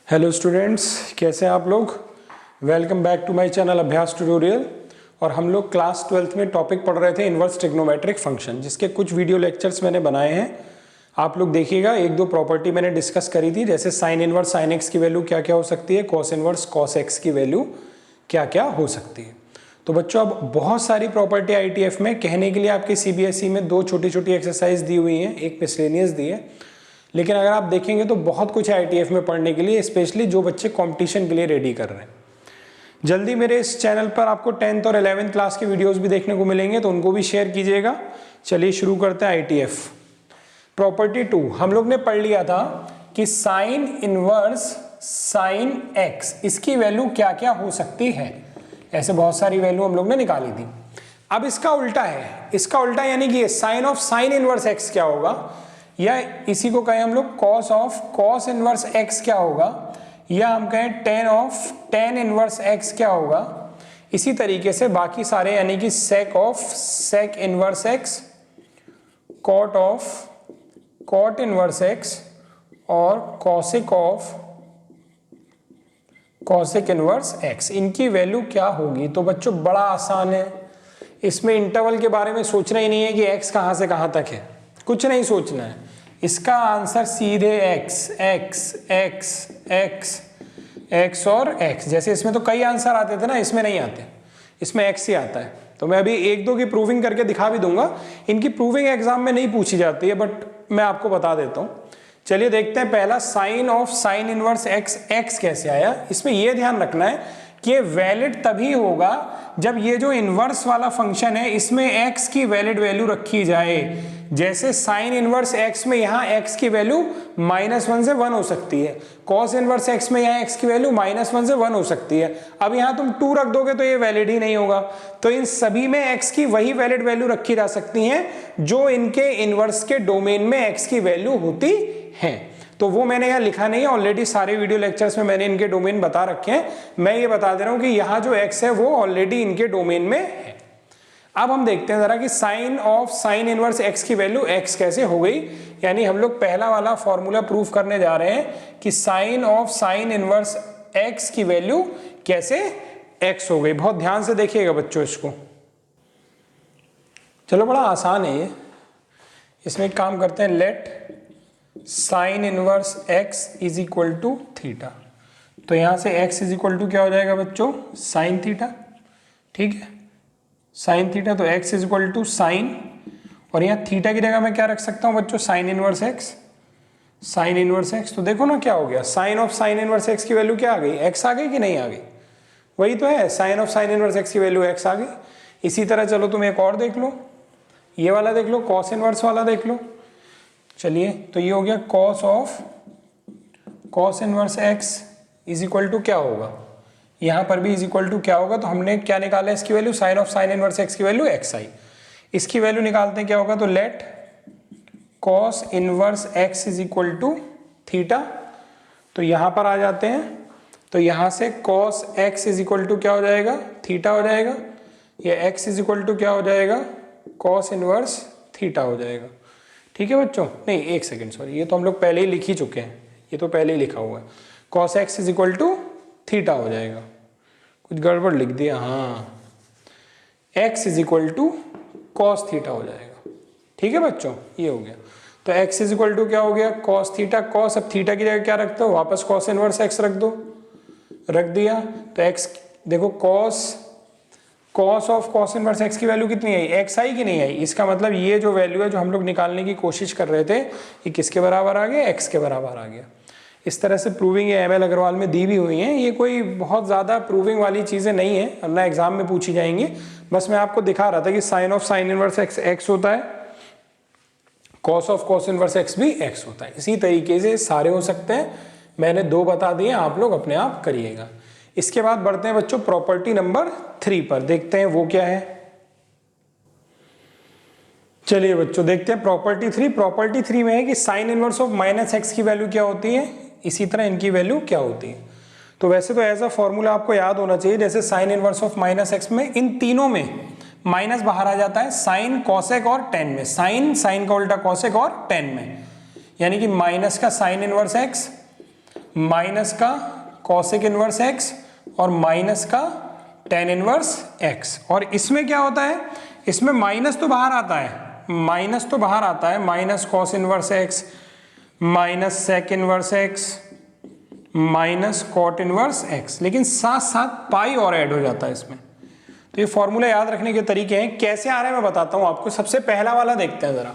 Hello students, कैसे हैं आप लोग। Welcome back to my channel Abhyas tutorial. और हम लोग क्लास 12th में टॉपिक पढ़ रहे थे इन्वर्स ट्रिग्नोमेट्रिक फंक्शन, जिसके कुछ वीडियो लेक्चर्स मैंने बनाए हैं। आप लोग देखिएगा, एक दो प्रॉपर्टी मैंने डिस्कस करी थी, जैसे साइन इनवर्स साइन एक्स की वैल्यू क्या क्या हो सकती है, कॉस इनवर्स कॉस एक्स की वैल्यू क्या क्या हो सकती है। तो बच्चों, अब बहुत सारी प्रॉपर्टी ITF में कहने के लिए आपके CBSE में दो छोटी छोटी एक्सरसाइज दी हुई हैं, एक मिसलेनियस दी है, लेकिन अगर आप देखेंगे तो बहुत कुछ है ITF में पढ़ने के लिए, स्पेशली जो बच्चे कंपटीशन के लिए रेडी कर रहे हैं। जल्दी मेरे इस चैनल पर आपको 10th और 11th क्लास के वीडियोस भी देखने को मिलेंगे, तो उनको भी शेयर कीजिएगा। चलिए शुरू करते हैं ITF। प्रॉपर्टी 2 हम लोग ने पढ़ लिया था कि साइन इनवर्स साइन एक्स, इसकी वैल्यू क्या क्या हो सकती है। ऐसे बहुत सारी वैल्यू हम लोग ने निकाली थी। अब इसका उल्टा है, इसका उल्टा यानी कि sine of sine inverse x क्या होगा, या इसी को कहें हम लोग cos of cos inverse x क्या होगा, या हम कहें tan of tan inverse x क्या होगा। इसी तरीके से बाकी सारे, यानी कि sec of sec inverse x, cot of cot inverse x और cosec of cosec inverse x, इनकी वैल्यू क्या होगी। तो बच्चों बड़ा आसान है, इसमें इंटरवल के बारे में सोचना ही नहीं है कि एक्स कहां से कहां तक है, कुछ नहीं सोचना है। इसका आंसर सीधे x x x x x और एक्स। जैसे इसमें तो कई आंसर आते थे ना, इसमें नहीं आते, इसमें एक्स ही आता है। तो मैं अभी एक दो की प्रूविंग करके दिखा भी दूंगा। इनकी प्रूविंग एग्जाम में नहीं पूछी जाती है, बट मैं आपको बता देता हूं। चलिए देखते हैं, पहला sine of sine inverse x, x कैसे आया। इसमें यह ध्यान रखना है कि ये वैलिड तभी होगा जब ये जो इनवर्स वाला फंक्शन है इसमें x की वैलिड वैल्यू रखी जाए। जैसे साइन इनवर्स x में यहाँ x की वैल्यू -1 से 1 हो सकती है, कॉस इनवर्स x में यहाँ x की वैल्यू -1 से 1 हो सकती है। अब यहाँ तुम 2 रख दोगे तो ये वैलिड ही नहीं होगा। तो इन सभी में x की वही वैलिड वैल्यू रखी जा सकती है जो इनके इनवर्स के डोमेन में x की वैल्यू होती है। तो वो मैंने यहाँ लिखा नहीं है, ऑलरेडी सारे वीडियो लेक्चर्स में मैंने इनके डोमेन बता रखे हैं। मैं ये बता दे रहा हूँ कि यहाँ जो x है वो ऑलरेडी इनके डोमेन में है। अब हम देखते हैं जरा कि sine of sine inverse x की वैल्यू x कैसे हो गई। यानी हम लोग पहला वाला फॉर्मूला प्रूफ करने जा रहे हैं कि sine of sine inverse x की वैल्यू कैसे x हो गई। बहुत ध्यान से देखिएगा बच्चों इसको। चलो, बड़ा आसान है ये। इसमें एक काम करते हैं, let sine inverse x is equal to theta. तो यहां से x इज इक्वल टू क्या हो जाएगा बच्चों, साइन थीटा। ठीक है, साइन थीटा। तो x is equal to sine, और यहाँ थीटा की जगह मैं क्या रख सकता हूँ बच्चों, sine inverse x, sine inverse x। तो देखो ना क्या हो गया, sine of sine inverse x की वैल्यू क्या आ गई, x आ गई कि नहीं आ गई। वही तो है, sine of sine inverse x की वैल्यू x आ गई। इसी तरह चलो तुम एक और देख लो, ये वाला देख लो, कॉस इनवर्स वाला देख लो। चलिए, तो ये हो गया cos of cos inverse x is equal to क्या होगा, यहां पर भी इज इक्वल टू क्या होगा। तो हमने क्या निकाला इसकी value, sine of sine inverse x की वैल्यू x आई। इसकी वैल्यू निकालते हैं, क्या होगा, तो let cos inverse x is equal to theta. तो यहां पर आ जाते हैं, तो यहां से cos x is equal to क्या हो जाएगा, थीटा हो जाएगा। ये x इज इक्वल टू क्या हो जाएगा, कॉस इनवर्स थीटा हो जाएगा। ठीक है बच्चों, नहीं एक सेकेंड, सॉरी, ये तो हम लोग पहले ही लिख ही चुके हैं, ये तो पहले ही लिखा हुआ है। Cos x is equal to theta हो जाएगा, कुछ गड़बड़ लिख दिया, हाँ, x is equal to cos theta हो जाएगा। ठीक है बच्चों, ये हो गया। तो एक्स इज इक्वल टू क्या हो गया, कॉस थीटा। कॉस, अब थीटा की जगह क्या रखते हो, वापस कॉस इनवर्स एक्स रख दो, रख दिया। तो एक्स देखो, cos of cos inverse x की वैल्यू कितनी आई, एक्स आई कि नहीं आई। इसका मतलब ये जो वैल्यू है जो हम लोग निकालने की कोशिश कर रहे थे, ये किसके बराबर आ गया, एक्स के बराबर आ गया। इस तरह से प्रूविंग ये ML अग्रवाल में दी भी हुई हैं। ये कोई बहुत ज़्यादा प्रूविंग वाली चीज़ें नहीं है, और ना एग्जाम में पूछी जाएंगी। बस मैं आपको दिखा रहा था कि sine of sine inverse x x होता है, cos of cos inverse x भी एक्स होता है। इसी तरीके से सारे हो सकते हैं, मैंने 2 बता दिए, आप लोग अपने आप करिएगा। इसके बाद बढ़ते हैं बच्चों प्रॉपर्टी नंबर 3 पर, देखते हैं वो क्या है। चलिए बच्चों देखते हैं प्रॉपर्टी 3। प्रॉपर्टी 3 में है कि sign inverse of minus x की वैल्यू क्या होती है, इसी तरह इनकी वैल्यू क्या होती है। तो वैसे तो एज अ फॉर्मूला आपको याद होना चाहिए, जैसे sign inverse of minus x में इन तीनों में माइनस बाहर आ जाता है, साइन कॉसेक और टेन में, साइन का उल्टा कॉसेक और टेन में, यानी कि माइनस का साइन इनवर्स एक्स माइनस का कॉसेक इनवर्स एक्स और माइनस का टेन इनवर्स एक्स। और इसमें क्या होता है, इसमें माइनस तो बाहर आता है, माइनस तो बाहर आता है, minus cos inverse x minus sec inverse x minus cot inverse x, लेकिन साथ साथ पाई और ऐड हो जाता है इसमें। तो ये फॉर्मूला याद रखने के तरीके हैं, कैसे आ रहे हैं मैं बताता हूं आपको। सबसे पहला वाला देखते हैं जरा।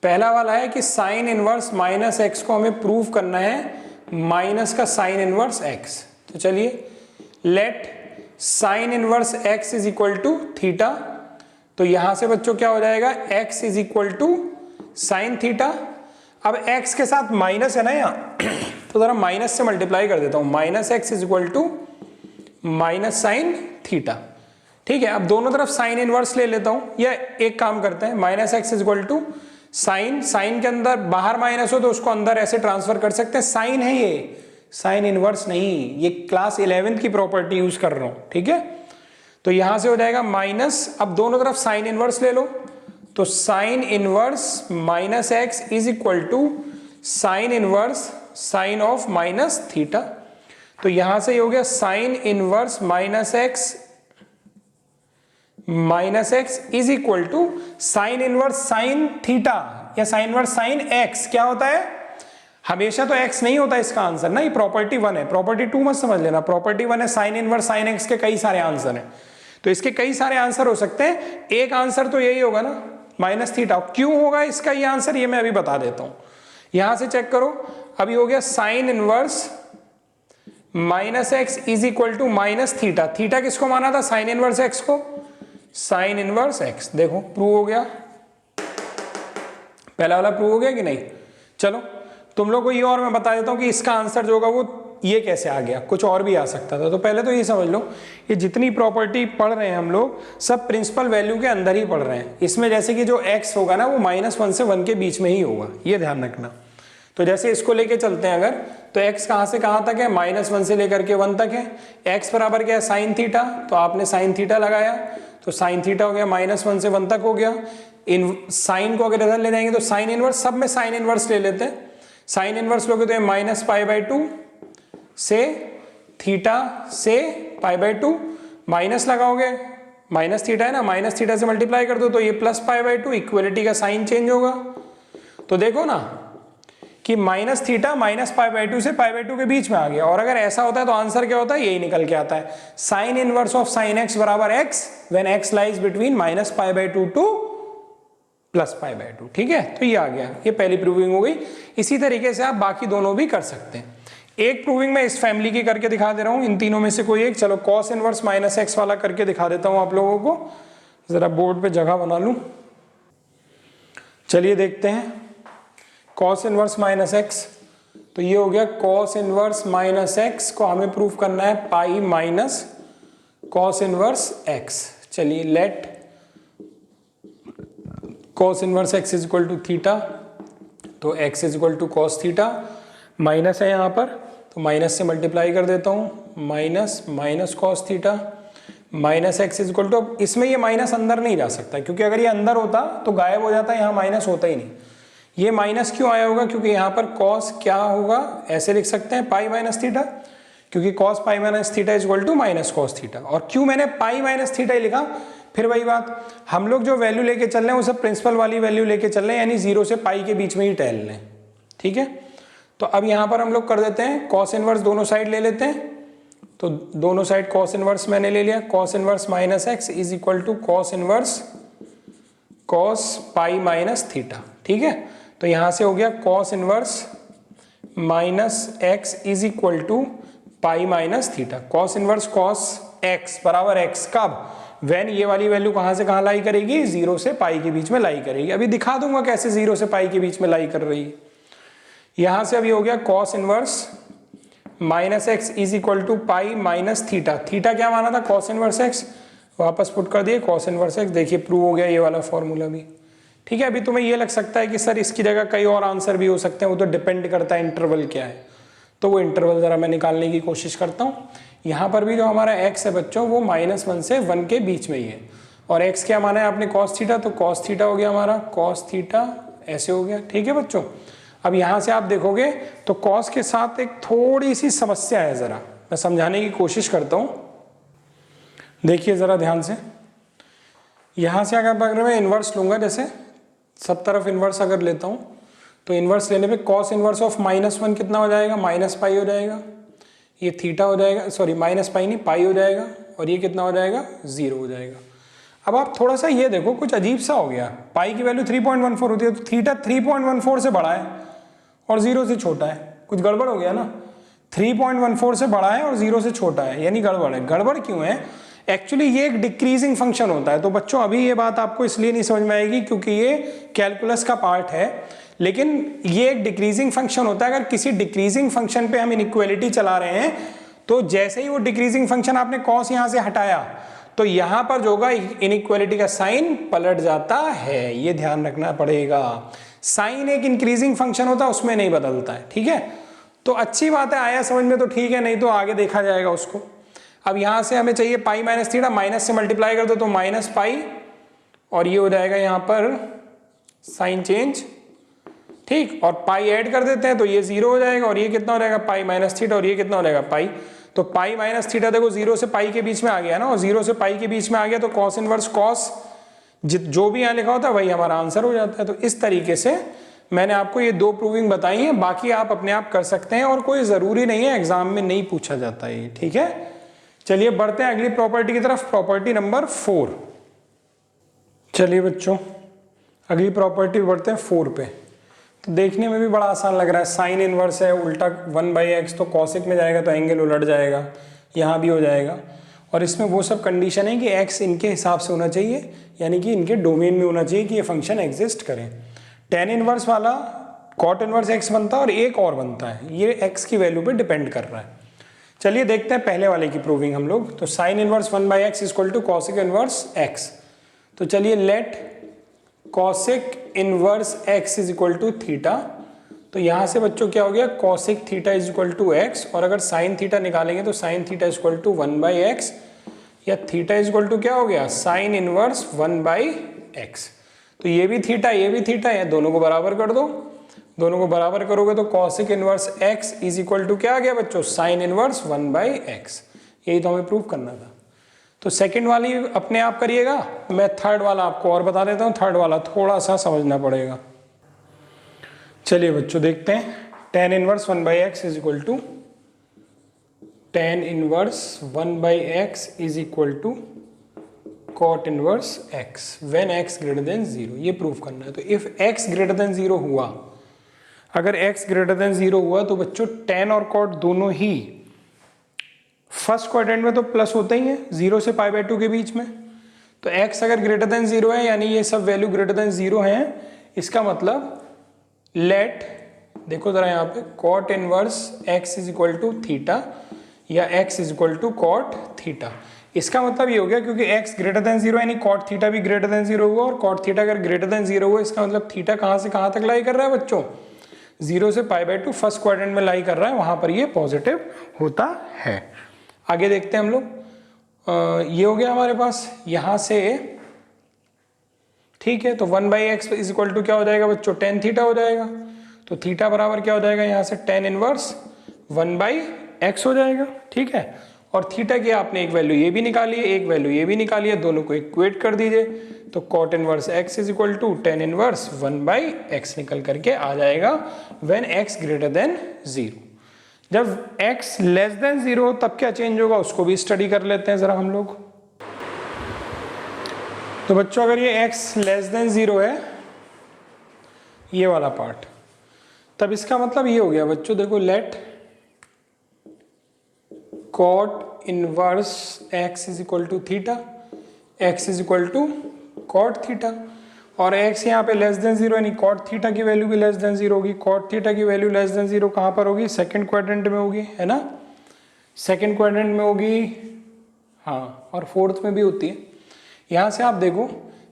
पहला वाला है कि साइन इनवर्स माइनस एक्स को हमें प्रूव करना है माइनस का साइन इनवर्स एक्स। तो चलिए, let sine inverse x is equal to theta. तो यहां से बच्चों क्या हो जाएगा, x is equal to sine theta. अब एक्स के साथ माइनस है ना यहाँ, तो जरा माइनस से मल्टीप्लाई कर देता हूं, minus x is equal to minus sine theta. ठीक है, अब दोनों तरफ साइन इनवर्स ले लेता हूं, या एक काम करते हैं, minus x is equal to sine, sine के अंदर बाहर माइनस हो तो उसको अंदर ऐसे ट्रांसफर कर सकते हैं, साइन है ये, साइन इनवर्स नहीं, ये क्लास 11th की प्रॉपर्टी यूज कर रहा हूं। ठीक है, तो यहां से हो जाएगा माइनस, अब दोनों तरफ साइन इनवर्स ले लो, तो sine inverse minus x is equal to sine inverse sine of minus theta. तो यहां से हो गया sine inverse minus x is equal to sine inverse sine theta या साइन इनवर्स साइन एक्स। क्या होता है, हमेशा तो एक्स नहीं होता इसका आंसर ना, ये प्रॉपर्टी 1 है, प्रॉपर्टी 2 मत समझ लेना। प्रॉपर्टी 1 है साइन इनवर्स साइन एक्स के कई सारे आंसर हैं, तो इसके कई सारे आंसर हो सकते हैं, एक आंसर तो यही होगा ना माइनस थीटा। क्यों होगा इसका ये आंसर, ये मैं अभी बता देता हूं। यहां से चेक करो, अभी हो गया sine inverse minus x is equal to minus theta. Theta किसको माना था, साइन इनवर्स एक्स को, साइन इनवर्स एक्स। देखो प्रूव हो गया, पहला वाला प्रूव हो गया कि नहीं। चलो तुम लोग को ये और मैं बता देता हूं कि इसका आंसर जो होगा वो ये कैसे आ गया, कुछ और भी आ सकता था। तो पहले तो ये समझ लो, ये जितनी प्रॉपर्टी पढ़ रहे हैं हम लोग सब प्रिंसिपल वैल्यू के अंदर ही पढ़ रहे हैं। इसमें जैसे कि जो x होगा ना वो -1 से 1 के बीच में ही होगा, ये ध्यान रखना। तो जैसे इसको लेके चलते हैं अगर, तो x कहां से कहां तक है, -1 से लेकर के 1 तक है। x बराबर क्या है, साइन थीटा, तो आपने साइन थीटा लगाया, तो साइन थीटा हो गया -1 से 1 तक हो गया। इन साइन को अगर इधर ले जाएंगे तो साइन इनवर्स, सब में साइन इनवर्स ले लेते हैं। साइन इनवर्स लोगे तो -π/2 से थीटा से π/2, माइनस लगाओगे, माइनस थीटा है ना, माइनस थीटा से मल्टीप्लाई कर दो तो ये +π/2, इक्वलिटी का साइन चेंज होगा। तो देखो ना कि माइनस थीटा -π/2 से π/2 के बीच में आ गया। और अगर ऐसा होता है तो आंसर क्या होता है, यही निकल के आता है, sine inverse of sine x बराबर x when x lies between -π/2 to +π/2। ठीक है, तो ये आ गया, ये पहली प्रूविंग हो गई। इसी तरीके से आप बाकी दोनों भी कर सकते हैं। एक प्रूविंग मैं इस फैमिली की करके दिखा दे रहा हूं, इन तीनों में से कोई एक। चलो कॉस इनवर्स माइनस एक्स वाला करके दिखा देता हूं आप लोगों को, जरा बोर्ड पे जगह बना लूं। चलिए देखते हैं कॉस इनवर्स माइनस एक्स। तो ये हो गया कॉस इनवर्स माइनस एक्स को हमें प्रूव करना है pi minus cos inverse x. चलिए let cos inverse x is equal to theta, तो x is equal to cos theta, minus है यहाँ पर तो माइनस से मल्टीप्लाई कर देता हूँ, minus minus cos theta minus x is equal to, अब इसमें ये माइनस अंदर नहीं जा सकता क्योंकि अगर ये अंदर होता तो गायब हो जाता, यहाँ माइनस होता ही नहीं। ये माइनस क्यों आया होगा, क्योंकि यहाँ पर कॉस क्या होगा, ऐसे लिख सकते हैं पाई माइनस थीटा, क्योंकि cos pi minus theta is equal to minus cos theta. और क्यों मैंने पाई माइनस थीटा ही लिखा, फिर वही बात, हम लोग जो वैल्यू लेके चल रहे हैं वो सब प्रिंसिपल वाली वैल्यू लेके चल रहे हैं, यानी 0 से पाई के बीच में ही टहल रहे हैं। ठीक है, तो अब यहाँ पर हम लोग कर देते हैं कॉस इनवर्स, दोनों साइड ले लेते हैं। तो दोनों साइड कॉस इनवर्स मैंने ले लिया, cos inverse minus x is equal to cos inverse cos pi minus theta. ठीक है, तो यहां से हो गया cos inverse minus x is equal to pi minus theta. Cos inverse cos x बराबर एक्स, कब, व्हेन ये वाली वैल्यू कहां से कहां लाई करेगी, 0 से पाई के बीच में लाई करेगी। अभी दिखा दूंगा कैसे 0 से पाई के बीच में लाई कर रही है। यहां से अभी हो गया cos inverse minus x is equal to pi minus theta. Theta क्या माना था, कॉस इनवर्स एक्स, वापस पुट कर दिए कॉस इनवर्स एक्स। देखिए प्रूव हो गया ये वाला फॉर्मूला भी। ठीक है, अभी तुम्हें ये लग सकता है कि सर इसकी जगह कई और आंसर भी हो सकते हैं, वो तो डिपेंड करता है इंटरवल क्या है, तो वो इंटरवल जरा मैं निकालने की कोशिश करता हूँ। यहाँ पर भी जो हमारा x है बच्चों वो -1 से 1 के बीच में ही है, और x क्या माना है आपने, cos थीटा, तो cos थीटा हो गया हमारा, cos थीटा ऐसे हो गया। ठीक है बच्चों, अब यहाँ से आप देखोगे तो कॉस के साथ एक थोड़ी सी समस्या है, ज़रा मैं समझाने की कोशिश करता हूँ। देखिए ज़रा ध्यान से, यहाँ से अगर मैं इन्वर्स लूँगा, जैसे सब तरफ इन्वर्स अगर लेता हूँ तो इन्वर्स लेने पे कॉस इन्वर्स ऑफ -1 कितना हो जाएगा, -पाई हो जाएगा। ये थीटा हो जाएगा, सॉरी -पाई नहीं, पाई हो जाएगा। और ये कितना हो जाएगा, 0 हो जाएगा। अब आप थोड़ा सा ये देखो, कुछ अजीब सा हो गया। पाई की वैल्यू 3.14 होती है, तो थीटा 3.14 से बड़ा है और 0 से छोटा है। कुछ गड़बड़ हो गया ना, 3.14 से बड़ा है और 0 से छोटा है, यानी गड़बड़ है। गड़बड़ क्यों है? एक्चुअली ये एक डिक्रीजिंग फंक्शन होता है। तो बच्चों अभी ये बात आपको इसलिए नहीं समझ में आएगी क्योंकि ये कैलकुलस का पार्ट है, लेकिन ये एक डिक्रीजिंग फंक्शन होता है। अगर किसी डिक्रीजिंग फंक्शन पे हम इनइक्वालिटी चला रहे हैं तो जैसे ही वो डिक्रीजिंग फंक्शन आपने कॉस यहां से हटाया तो यहां पर जो होगा इनइक्वालिटी का साइन पलट जाता है, ये ध्यान रखना पड़ेगा। साइन एक इंक्रीजिंग फंक्शन होता है, उसमें नहीं बदलता है, ठीक है। तो अच्छी बात है, आया समझ में तो ठीक है, नहीं तो आगे देखा जाएगा उसको। अब यहां से हमें चाहिए पाई माइनस थीटा, माइनस से मल्टीप्लाई कर दो तो -पाई और ये हो जाएगा यहां पर साइन चेंज, ठीक। और पाई ऐड कर देते हैं तो ये 0 हो जाएगा और ये कितना हो जाएगा, पाई माइनस थीटा, और ये कितना हो जाएगा, पाई। तो पाई माइनस थीटा देखो 0 से पाई के बीच में आ गया ना, और 0 से पाई के बीच में आ गया तो कॉस इनवर्स कॉस जो भी यहाँ लिखा होता है वही हमारा आंसर हो जाता है। तो इस तरीके से मैंने आपको ये 2 प्रूविंग बताई है, बाकी आप अपने आप कर सकते हैं और कोई ज़रूरी नहीं है, एग्जाम में नहीं पूछा जाता है, ठीक है। चलिए बढ़ते हैं अगली प्रॉपर्टी की तरफ, प्रॉपर्टी नंबर 4। चलिए बच्चों अगली प्रॉपर्टी बढ़ते हैं 4 पे। तो देखने में भी बड़ा आसान लग रहा है, साइन इनवर्स है, उल्टा 1/x तो कॉसिक में जाएगा तो एंगल उलट जाएगा, यहाँ भी हो जाएगा। और इसमें वो सब कंडीशन है कि x इनके हिसाब से होना चाहिए, यानी कि इनके डोमेन में होना चाहिए कि ये फंक्शन एग्जिस्ट करें। टेन इनवर्स वाला कॉट इनवर्स x बनता है और एक और बनता है, ये x की वैल्यू पे डिपेंड कर रहा है। चलिए देखते हैं पहले वाले की प्रूविंग हम लोग। तो sine inverse 1/x equal to cosec inverse x। तो चलिए let cosec inverse x is equal to theta. तो यहां से बच्चों क्या हो गया, cosec theta is equal to x, और अगर साइन थीटा निकालेंगे तो sine theta is equal to 1/x, या थीटा इज इक्वल टू क्या हो गया, साइन इनवर्स 1/x। तो ये भी थीटा है, दोनों को बराबर कर दो। दोनों को बराबर करोगे तो cosec inverse x is equal to क्या आ गया बच्चों, साइन इनवर्स 1/x। यही तो हमें प्रूव करना था। तो सेकंड वाली अपने आप करिएगा, मैं थर्ड वाला आपको और बता देता हूँ। थर्ड वाला थोड़ा सा समझना पड़ेगा। चलिए बच्चों देखते हैं, tan inverse 1/x is equal to tan inverse 1/x is equal to cot inverse x when x greater than 0, ये प्रूव करना है। तो इफ x ग्रेटर देन 0 हुआ, अगर x ग्रेटर देन 0 हुआ तो बच्चों tan और cot दोनों ही फर्स्ट क्वाड्रेंट में तो प्लस होता ही है 0 से π/2 के बीच में। तो x अगर ग्रेटर देन 0 है, यानी ये सब वैल्यू ग्रेटर देन 0 है, इसका मतलब लेट, देखो जरा यहाँ पे, cot inverse x is equal to theta या x is equal to cot theta. इसका मतलब ये हो गया क्योंकि x ग्रेटर देन 0 यानी cot थीटा भी ग्रेटर देन 0 हुआ, और cot थीटा अगर ग्रेटर देन 0 हुआ, इसका मतलब थीटा कहाँ से कहाँ तक लाई कर रहा है बच्चों, 0 से π/2 फर्स्ट क्वाड्रेंट में लाई कर रहा है, वहां पर ये पॉजिटिव होता है। आगे देखते हैं हम लोग। ये हो गया हमारे पास यहाँ से, ठीक है। तो 1/x इज इक्वल टू क्या हो जाएगा बच्चों, tan थीटा हो जाएगा। तो थीटा बराबर क्या हो जाएगा यहाँ से, tan इनवर्स 1/x हो जाएगा, ठीक है। और थीटा की आपने एक वैल्यू ये भी निकाली है, एक वैल्यू ये भी निकाली है, दोनों को इक्वेट कर दीजिए। तो cot inverse x is equal to tan inverse 1/x निकल करके आ जाएगा व्हेन x ग्रेटर देन 0। जब x लेस देन 0 हो तब क्या चेंज होगा, उसको भी स्टडी कर लेते हैं जरा हम लोग। तो बच्चों अगर ये x लेस देन 0 है, ये वाला पार्ट, तब इसका मतलब ये हो गया बच्चों, देखो let cot inverse x is equal to theta, x is equal to cot theta, और x यहाँ पे लेस देन 0 यानी cot थीटा की वैल्यू भी लेस देन 0 होगी। cot थीटा की वैल्यू लेस देन 0 कहाँ पर होगी, सेकंड क्वाड्रेंट में होगी, है ना, सेकंड क्वाड्रेंट में होगी, हाँ, और फोर्थ में भी होती है। यहाँ से आप देखो,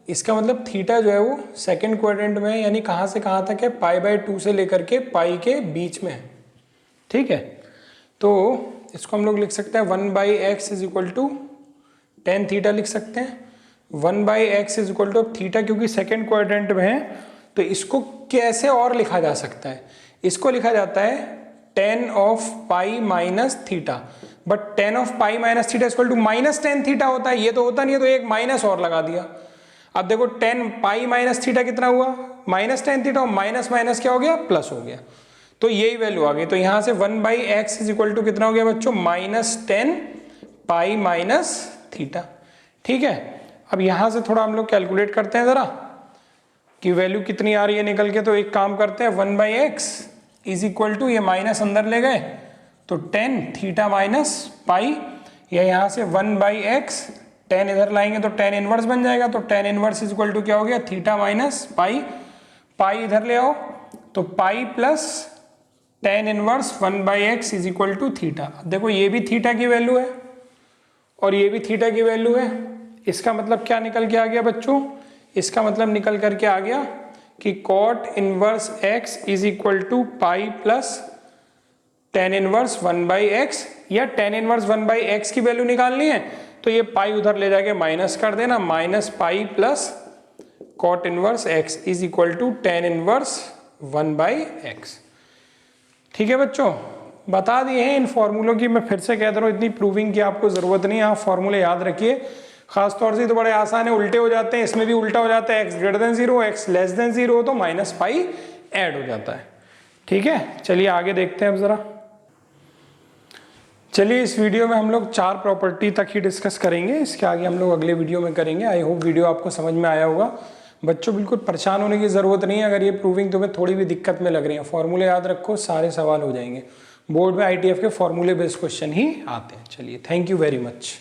इसका मतलब थीटा जो है वो सेकंड क्वाड्रेंट में है, यानी कहाँ से कहाँ तक है, π/2 से लेकर के पाई के बीच में है, ठीक है। तो इसको हम लोग लिख सकते हैं 1/x is equal to tan theta लिख सकते हैं। 1/x is equal to theta, क्योंकि सेकंड क्वाड्रेंट में है तो इसको कैसे और लिखा जा सकता है, इसको लिखा जाता है tan of pi minus theta, but tan of pi minus theta equal to minus tan theta होता है, ये तो होता नहीं है, तो एक माइनस और लगा दिया। अब देखो tan पाई माइनस थीटा कितना हुआ, माइनस टेन थीटा, और माइनस माइनस क्या हो गया, प्लस हो गया, तो यही वैल्यू आ गई। तो यहां से 1/x इज इक्वल टू कितना हो गया बच्चों, माइनस टेन पाई माइनस थीटा। ठीक है, अब यहां से थोड़ा हम लोग कैलकुलेट करते हैं जरा कि वैल्यू कितनी आ रही है निकल के। तो एक काम करते हैं, 1/x इज इक्वल टू, ये माइनस अंदर ले गए तो टेन थीटा माइनस पाई, या यहां से 1/x, टेन इधर लाएंगे तो टेन इनवर्स बन जाएगा, तो tan inverse is equal to क्या हो गया, थीटा माइनस पाई, पाई इधर ले आओ तो pi plus tan inverse 1/x is equal to theta. देखो ये भी थीटा की वैल्यू है और ये भी थीटा की वैल्यू है, इसका मतलब क्या निकल के आ गया बच्चों, इसका मतलब निकल करके आ गया कि cot inverse x is equal to pi plus tan inverse 1/x, या टेन इनवर्स 1/x की वैल्यू निकालनी है तो ये पाई उधर ले जाके माइनस कर देना, minus pi plus cot inverse x is equal to tan inverse 1/x। ठीक है बच्चों, बता दिए हैं इन फॉर्मूलों की, मैं फिर से कह दे रहा हूँ, इतनी प्रूविंग की आपको जरूरत नहीं है, आप फॉर्मूले याद रखिए। खास तौर से तो बड़े आसान है, उल्टे हो जाते हैं, इसमें भी उल्टा हो जाता है, x greater than 0, x less than 0 हो तो माइनस पाई ऐड हो जाता है। ठीक है, चलिए आगे देखते हैं अब जरा। चलिए इस वीडियो में हम लोग 4 प्रॉपर्टी तक ही डिस्कस करेंगे, इसके आगे हम लोग अगले वीडियो में करेंगे। आई होप वीडियो आपको समझ में आया होगा। बच्चों बिल्कुल परेशान होने की ज़रूरत नहीं है, अगर ये प्रूविंग तुम्हें थोड़ी भी दिक्कत में लग रही है, फॉर्मूले याद रखो, सारे सवाल हो जाएंगे। बोर्ड में ITF के फॉर्मूले बेस्ड क्वेश्चन ही आते हैं। चलिए, थैंक यू वेरी मच।